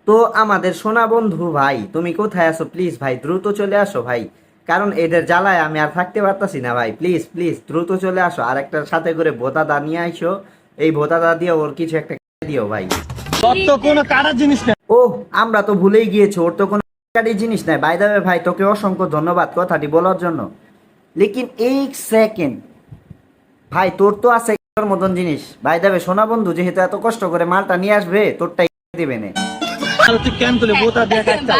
তো আমাদের সোনা বন্ধু ভাই, তুমি কোথায় আছো? প্লিজ ভাই দ্রুত চলে আসো ভাই, কারণ এদের জ্বালায় আমি আর থাকতে পারতাছি না ভাই। প্লিজ প্লিজ দ্রুত চলে আসো, আর একটার সাথে করে ভোতাদা নিয়ে আইসো। এই ভোতাদা দিয়ে ওর কিছু একটা দিও ভাই। তো কোনো কাটার জিনিস না। ও, আমরা তো ভুলেই গিয়েছি, ওর তো কোনো জিনিস নাই। বাই দ্য ওয়ে ভাই, তোকে অসংখ্য ধন্যবাদ কথাটি বলার জন্য। লেকিন এই সেকেন্ড ভাই, তোর তো আছে এর মতন জিনিস। বাই দ্য ওয়ে সোনা বন্ধু যেহেতু এত কষ্ট করে মালটা নিয়ে আসবে, তোরটাই দিবে না। তুই কেন তুলে বোতা দিয়ে কাটতা?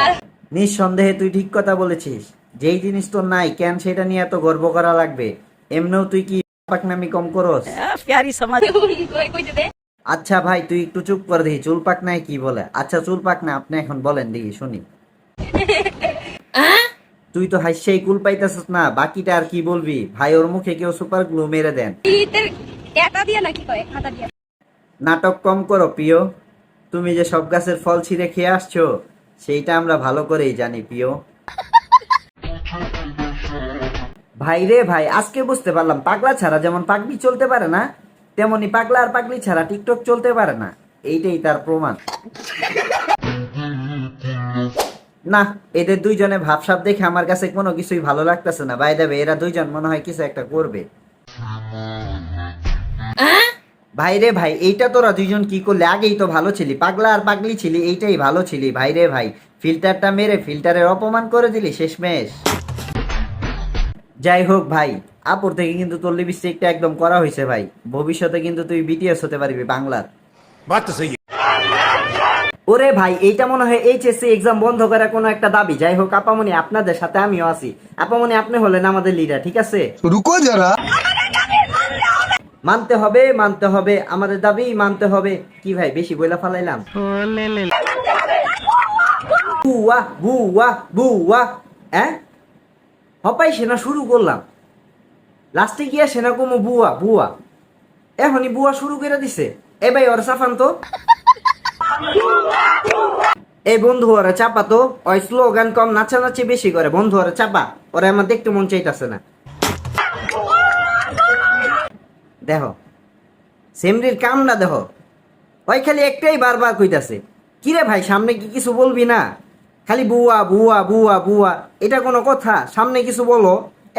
নিঃসন্দেহে তুই ঠিক কথা বলেছিস। যেই জিনিস তোর নাই কেন সেটা নিয়ে এত গর্ব করা লাগবে? এমনিও তুই কি পাকনামি কম করস? প্যারি সমাজ। আচ্ছা ভাই, তুই একটু চুপ করে দেখি চুল পাকনায় কি বলে। আচ্ছা চুল পাকনা আপনি এখন বলেন দেখি শুনি। তুই তো হাসিই কুল পাইতেছিস না, বাকিটা আর কি বলবি ভাই? ওর মুখে কেউ সুপার গ্লু মেরে দেন। নাটক কম করো প্রিয়, তুমি যে সব গাছের ফল ছিঁড়ে খেয়ে আসছো সেইটা আমরা ভালো করেই জানি প্রিয়। ভাই রে ভাই, আজকে বুঝতে পারলাম পাগলা ছাড়া যেমন পাগলি চলতে পারে না, তেমনি পাগলা আর পাগলি ছাড়া টিকটক চলতে পারে না। এইটাই তার প্রমাণ। না, এদের দুইজনে ভাবসাব দেখে আমার কাছে কোনো কিছুই ভালো লাগতেছে না। বাই দেবে এরা দুইজন মনে হয় কিছু একটা করবে। ভাই রে ভাই, এইটা তোরা দুইজন কি করলে? আগেই তো ভালো ছিলি, পাগলা আর পাগলি ছিলি, এইটাই ভালো ছিলি। ভাই রে ভাই, ফিল্টারটা মেরে ফিল্টারের অপমান করে দিলি শেষমেশ। যাই হোক ভাই, আপুর থেকে কিন্তু তোর লিপস্টিকটা একদম করা হয়েছে ভাই। ভবিষ্যতে কিন্তু তুই বিটিএস হতে পারবি বাংলার। ওরে ভাই, এইটা মনে হয় এইচএসসি এক্সাম বন্ধ করার কোনো একটা দাবি। যাই হোক আপামনি, আপনাদের সাথে আমিও আছি। আপামনি আপনি হলেন আমাদের লিডার, ঠিক আছে? রুকো যারা, মানতে হবে মানতে হবে, আমাদের দাবি মানতে হবে। কি ভাই বেশি বইলা ফালাইলাম? বুয়া বুয়া বুয়া, হ্যাঁ হপাই সেনা শুরু করলাম, লাস্টে গিয়া সেনা কমো বুয়া বুয়া। এখনই বুয়া শুরু করে দিছে। এ ভাই ওর সাফান তো, এই বন্ধু ওরা চাপা তো। ওই স্লোগান কম, নাচানাচি বেশি করে। বন্ধু ওরা চাপা, ওরা আমার দেখতে মন চাইতেছে না। দেখো সেমরির কামটা দেখো, ওই খালি একটাই বারবার কইতাছে। কিরে ভাই, সামনে কি কিছু বলবি না? খালি বুয়া বুয়া বুয়া বুয়া, এটা কোনো কথা? সামনে কিছু বলো,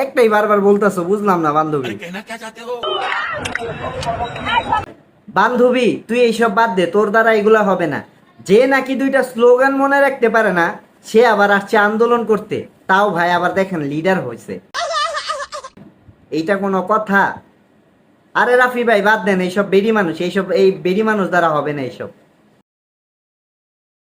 একটাই বারবার বলতেছো। বুঝলাম না বান্ধবী। বান্ধবী তুই এইসব বাদ দে, তোর দ্বারা এগুলা হবে না। যে নাকি দুইটা স্লোগান মনে রাখতে পারে না, সে আবার আসছে আন্দোলন করতে। তাও ভাই আবার দেখেন লিডার হয়েছে, এইটা কোনো কথা? আরে রাফি ভাই বাদ দেন এইসব, বেডি মানুষ এইসব, এই বেডি মানুষ দ্বারা হবে না এইসব।